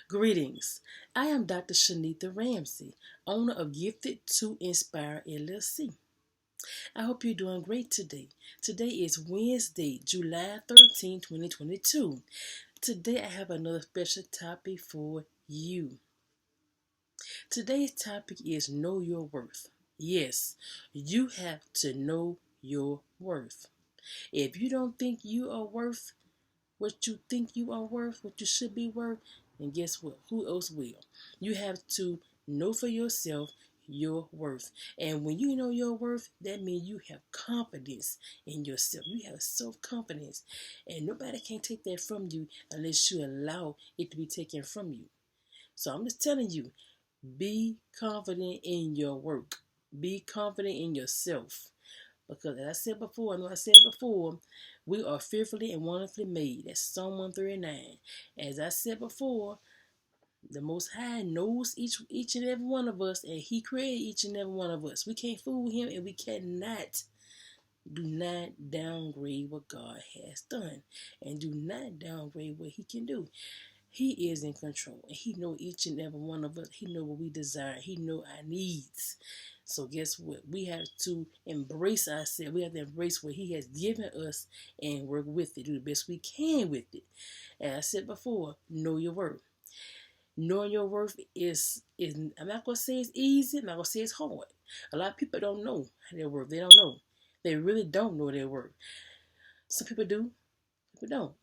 Greetings. I am Dr. Shenetha Ramsey, owner of Gifted to Inspire LLC. I hope you're doing great today. Today is Wednesday, July 13, 2022. Today I have another special topic for you. Today's topic is Know Your Worth. Yes, you have to know your worth. If you don't think you are worth what you think you are worth, what you should be worth, and guess what? Who else will? You have to know for yourself your worth. And when you know your worth, that means you have confidence in yourself. You have self-confidence. And nobody can take that from you unless you allow it to be taken from you. So I'm just telling you, be confident in your work. Be confident in yourself. Because as I said before, we are fearfully and wonderfully made. That's Psalm 139. As I said before, the Most High knows each and every one of us, and He created each and every one of us. We can't fool Him, and we cannot. Do not downgrade what God has done, and do not downgrade what He can do. He is in control, and He knows each and every one of us. He knows what we desire. He knows our needs. So guess what? We have to embrace ourselves. We have to embrace what He has given us and work with it. Do the best we can with it. As I said before, know your worth. Knowing your worth is I'm not going to say it's easy. I'm not going to say it's hard. A lot of people don't know their worth. They don't know. They really don't know their worth. Some people do. People don't.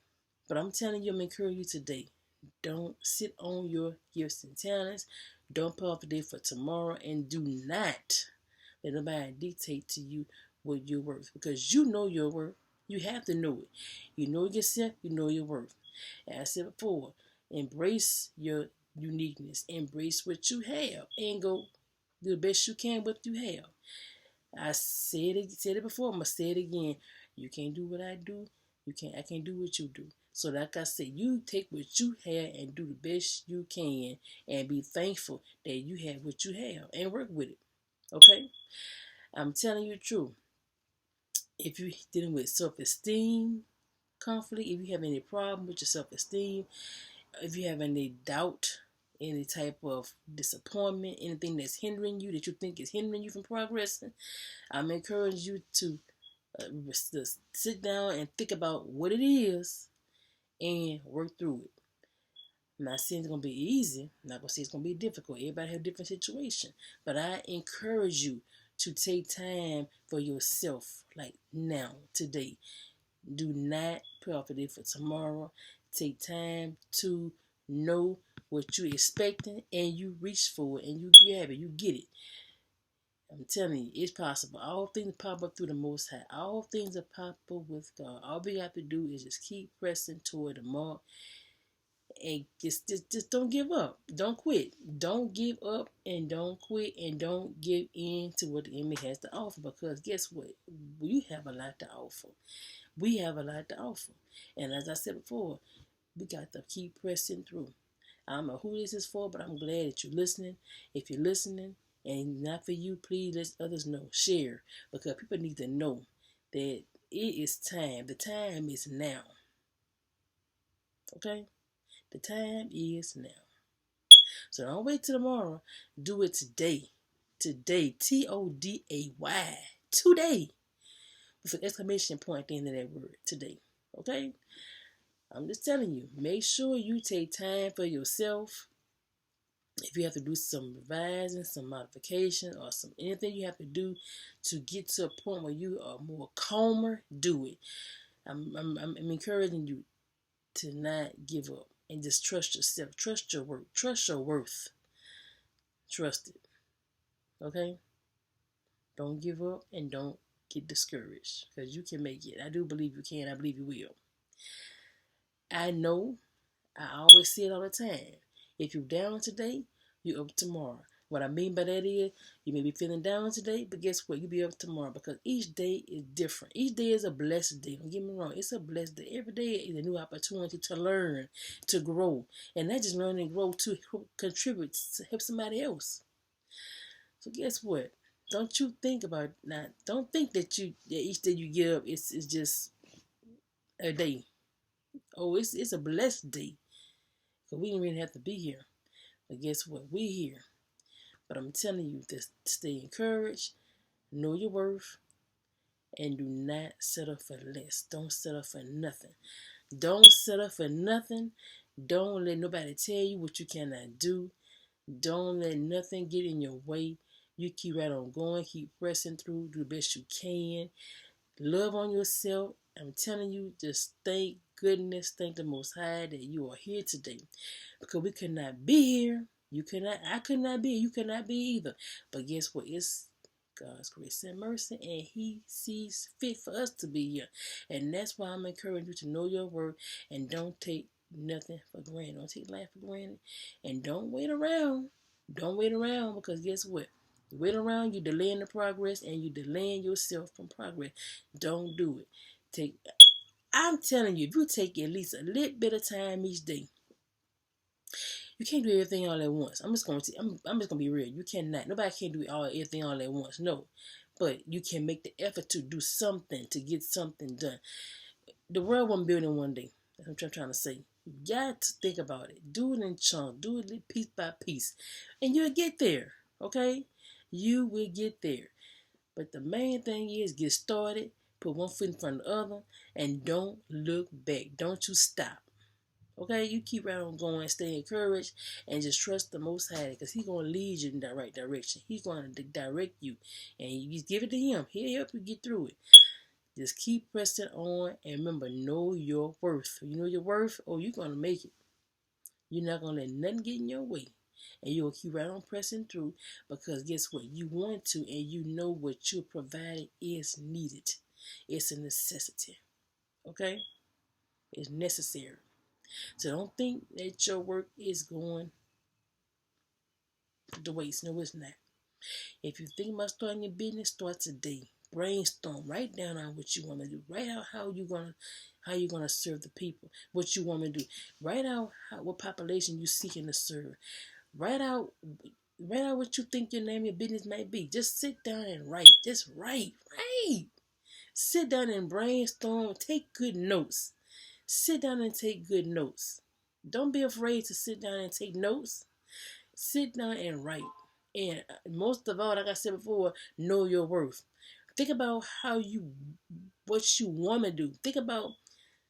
But I'm telling you, I'm encouraging you today. Don't sit on your gifts and talents. Don't put off the day for tomorrow, and do not let nobody dictate to you what you're worth, because you know your worth. You have to know it. You know yourself. You know your worth. As I said before, embrace your uniqueness. Embrace what you have, and go do the best you can with what you have. I said it before. I'm gonna say it again. You can't do what I do. I can't do what you do. So like I said, you take what you have and do the best you can, and be thankful that you have what you have and work with it. Okay? I'm telling you the truth. If you're dealing with self-esteem conflict, if you have any problem with your self-esteem, if you have any doubt, any type of disappointment, anything that's hindering you, that you think is hindering you from progressing, I'm encouraging you to sit down and think about what it is and work through it. I'm not saying it's going to be easy. I'm not going to say it's going to be difficult. Everybody have a different situation. But I encourage you to take time for yourself, like now, today. Do not put off a day for tomorrow. Take time to know what you're expecting, and you reach for it, and you grab it, you get it. I'm telling you, it's possible. All things pop up through the Most High. All things are possible with God. All we have to do is just keep pressing toward the mark, and just don't give up. Don't quit. Don't give up, and don't quit, and don't give in to what the enemy has to offer, because guess what? You have a lot to offer. We have a lot to offer. And as I said before, we got to keep pressing through. I don't know who this is for, but I'm glad that you're listening. If you're listening and not for you, please let others know. Share, because people need to know that it is time. The time is now. Okay? The time is now. So don't wait till tomorrow. Do it today. Today. Today. Today. With an exclamation point at the end of that word. Today. Okay? I'm just telling you. Make sure you take time for yourself. If you have to do some revising, some modification, or anything you have to do to get to a point where you are more calmer, do it. I'm encouraging you to not give up and just trust yourself. Trust your work. Trust your worth. Trust it. Okay? Don't give up and don't get discouraged, because you can make it. I do believe you can. I believe you will. I know. I always say it all the time. If you're down today, you're up tomorrow. What I mean by that is, you may be feeling down today, but guess what? You'll be up tomorrow, because each day is different. Each day is a blessed day. Don't get me wrong. It's a blessed day. Every day is a new opportunity to learn, to grow. And not just learn and grow, to contribute, to help somebody else. So guess what? Don't you think about that. Don't think that each day you get up, it's just a day. Oh, it's a blessed day. So we didn't really have to be here. But guess what? We here. But I'm telling you, to stay encouraged, know your worth, and do not settle for less. Don't settle for nothing. Don't settle for nothing. Don't let nobody tell you what you cannot do. Don't let nothing get in your way. You keep right on going, keep pressing through, do the best you can. Love on yourself. I'm telling you, just thank goodness, thank the Most High that you are here today. Because we could not be here. You cannot, I could not be, you could not be either. But guess what? It's God's grace and mercy, and He sees fit for us to be here. And that's why I'm encouraging you to know your worth and don't take nothing for granted. Don't take life for granted. And don't wait around. Don't wait around, because guess what? You wait around, you delaying the progress, and you delaying yourself from progress. Don't do it. I'm telling you, if you take at least a little bit of time each day, you can't do everything all at once. I'm just gonna be real. You cannot. Nobody can do everything all at once. No, but you can make the effort to do something, to get something done. The world wasn't built in one day. That's what I'm trying to say. You got to think about it. Do it in chunks. Do it piece by piece, and you'll get there. Okay, you will get there. But the main thing is get started. Put one foot in front of the other, and don't look back. Don't you stop. Okay, you keep right on going, stay encouraged, and just trust the Most High, because He's going to lead you in the right direction. He's going to direct you, and you just give it to Him. He'll help you get through it. Just keep pressing on, and remember, know your worth. You know your worth, you're going to make it. You're not going to let nothing get in your way, and you'll keep right on pressing through, because guess what? You want to, and you know what you're providing is needed. It's a necessity. Okay? It's necessary. So don't think that your work is going to waste. No, it's not. If you think about starting your business, start today. Brainstorm. Write down on what you want to do. Write out how you're gonna serve the people. What you want to do. Write out what population you're seeking to serve. Write out what you think your name of your business might be. Just sit down and write. Just write. Write. Sit down and brainstorm. Take good notes. Sit down and take good notes. Don't be afraid to sit down and take notes. Sit down and write. And most of all, like I said before, know your worth. Think about what you want to do. Think about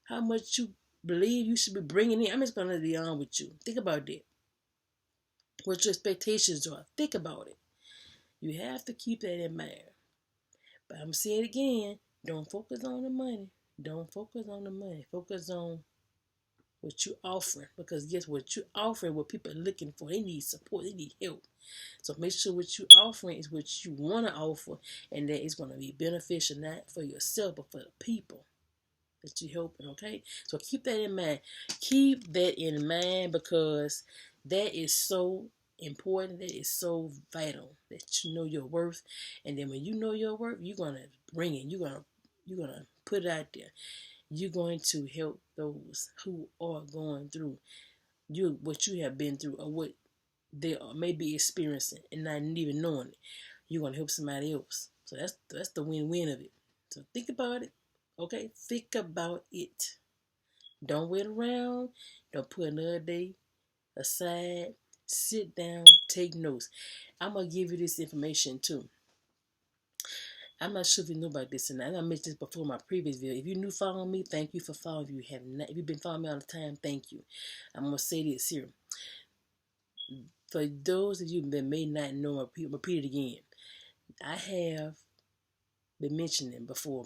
how much you believe you should be bringing in. I'm just going to be on with you. Think about that. What your expectations are. Think about it. You have to keep that in mind. But I'm going to say it again. Don't focus on the money. Don't focus on the money. Focus on what you're offering. Because guess what? You're offering what people are looking for. They need support. They need help. So make sure what you're offering is what you want to offer, and that it's going to be beneficial not for yourself, but for the people that you're helping, okay? So keep that in mind. Keep that in mind, because that is so important. That is so vital that you know your worth. And then when you know your worth, you're going to bring it. You're going to put it out there. You're going to help those who are going through what you have been through, or what they may be experiencing and not even knowing it. You're going to help somebody else. So that's the win-win of it. So think about it. Okay? Think about it. Don't wait around. Don't put another day aside. Sit down. Take notes. I'm going to give you this information too. I'm not sure if you know about this, and I mentioned this before in my previous video. If you're new following me, thank you for following. If you've been following me all the time, thank you. I'm going to say this here. For those of you that may not know, repeat it again. I have been mentioning before,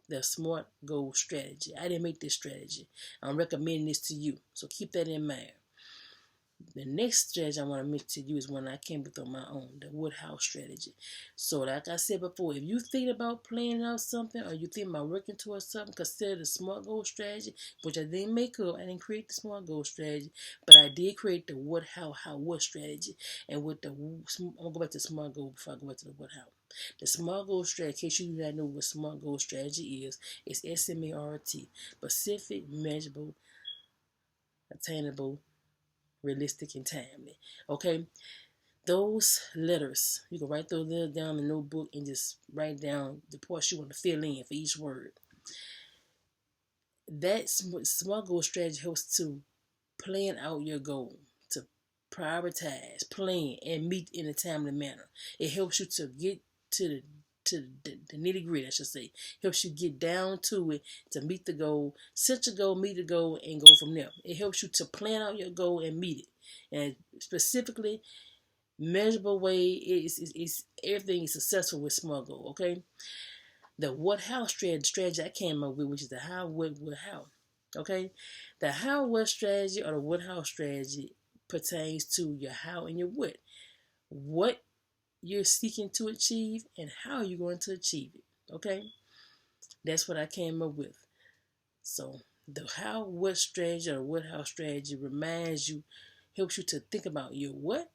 the SMART goal strategy. I didn't make this strategy. I'm recommending this to you. So keep that in mind. The next strategy I want to mention to you is one I came up with on my own, the Woodhouse strategy. So like I said before, if you think about planning out something, or you think about working towards something, consider the SMART goal strategy, which I didn't make up. I didn't create the SMART goal strategy, but I did create the what strategy. And with I'm going to go back to SMART goal before I go back to the what how. The SMART goal strategy, in case you do not know what SMART goal strategy is SMART, specific, measurable, attainable, realistic, and timely. Okay, those letters, you can write those letters down in a notebook and just write down the parts you want to fill in for each word. That SMART goal strategy helps to plan out your goal, to prioritize, plan, and meet in a timely manner. It helps you to get to the nitty gritty, I should say. Helps you get down to it to meet the goal, set your goal, meet the goal, and go from there. It helps you to plan out your goal and meet it. And specifically, measurable way is everything is successful with small goal, okay? The what how strategy I came up with, which is the how, what, how. Okay? The how, what strategy or the what, how strategy pertains to your how and your what. What you're seeking to achieve and how you're going to achieve it. Okay? That's what I came up with. So the how, what strategy or what, how strategy reminds you, helps you to think about your what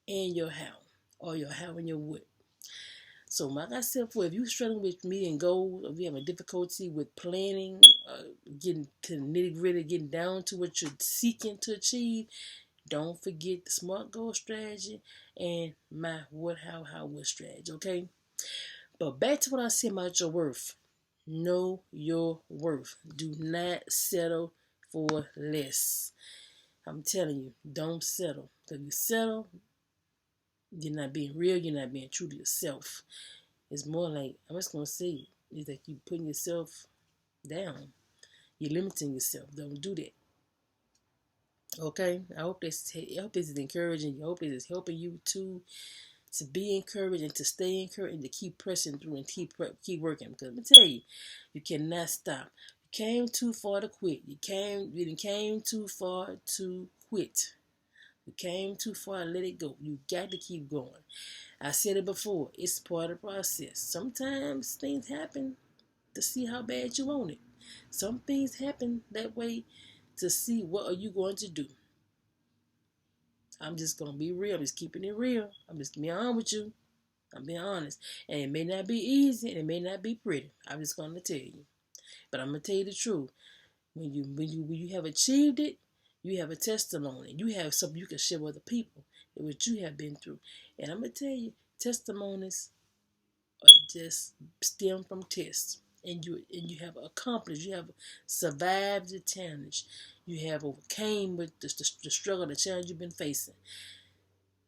and your how, or your how and your what. So, like I said before, if you're struggling with meeting goals, or if you have a difficulty with planning, getting to the nitty gritty, getting down to what you're seeking to achieve, don't forget the SMART goal strategy and my what, how, what strategy, okay? But back to what I said about your worth. Know your worth. Do not settle for less. I'm telling you, don't settle. If you settle, you're not being real, you're not being true to yourself. It's more like, I'm just going to say, it's like you putting yourself down. You're limiting yourself. Don't do that. Okay? I hope this is encouraging you. I hope this is helping you to be encouraged and to stay encouraged and to keep pressing through and keep working. Because let me tell you, you cannot stop. You came too far to quit. You came too far to quit. You came too far to let it go. You got to keep going. I said it before. It's part of the process. Sometimes things happen to see how bad you want it. Some things happen that way to see what are you going to do. I'm just going to be real. I'm just keeping it real. I'm just being honest with you. I'm being honest. And it may not be easy and it may not be pretty. I'm just going to tell you. But I'm going to tell you the truth. When you have achieved it, you have a testimony. You have something you can share with other people. What you have been through. And I'm going to tell you, testimonies are just stem from tests. And you have accomplished, you have survived the challenge. You have overcame with the struggle, the challenge you've been facing.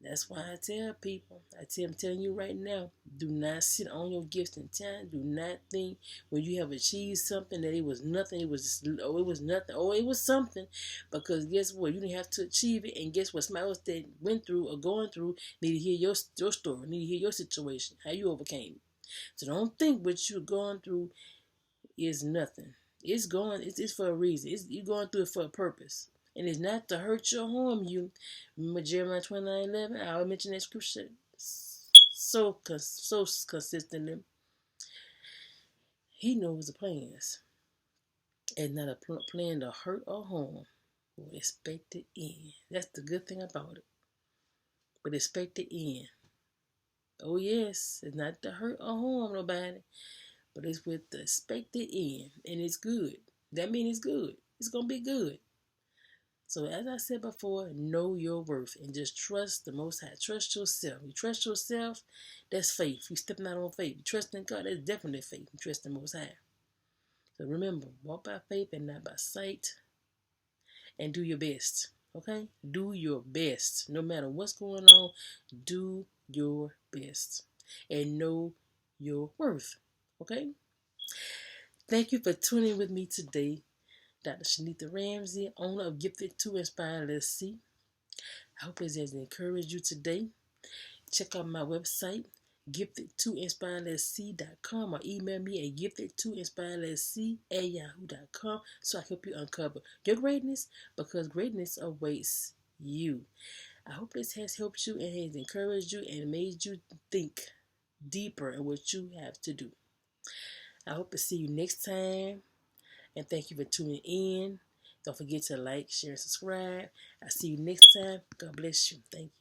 That's why I tell people, I'm telling you right now, do not sit on your gifts and talent. Do not think when you have achieved something that it was nothing, it was nothing, it was something. Because guess what? You didn't have to achieve it. And guess what? Somebody else that went through or going through need to hear your story, need to hear your situation, how you overcame it. So don't think what you're going through is nothing. It's for a reason. You're going through it for a purpose. And it's not to hurt you or harm you. Remember Jeremiah 29:11? I always mention that scripture so consistently. He knows the plans. And not a plan to hurt or harm with expected end. That's the good thing about it. But expected end. Oh yes, it's not to hurt or harm nobody. But it's with the expected end. And it's good. That means it's good. It's going to be good. So as I said before, know your worth and just trust the Most High. Trust yourself. You trust yourself, that's faith. You stepping out on faith. You trust in God, that's definitely faith. You trust in the Most High. So remember, walk by faith and not by sight. And do your best. Okay? Do your best. No matter what's going on, do your best. And know your worth. Okay? Thank you for tuning with me today. Dr. Shenetha Ramsey, owner of Gifted to Inspire LLC. I hope this has encouraged you today. Check out my website, giftedtoinspireletsc.com, or email me at giftedtoinspireletsc@yahoo.com so I can help you uncover your greatness, because greatness awaits you. I hope this has helped you and has encouraged you and made you think deeper in what you have to do. I hope to see you next time. And thank you for tuning in. Don't forget to like, share, and subscribe. I'll see you next time. God bless you. Thank you.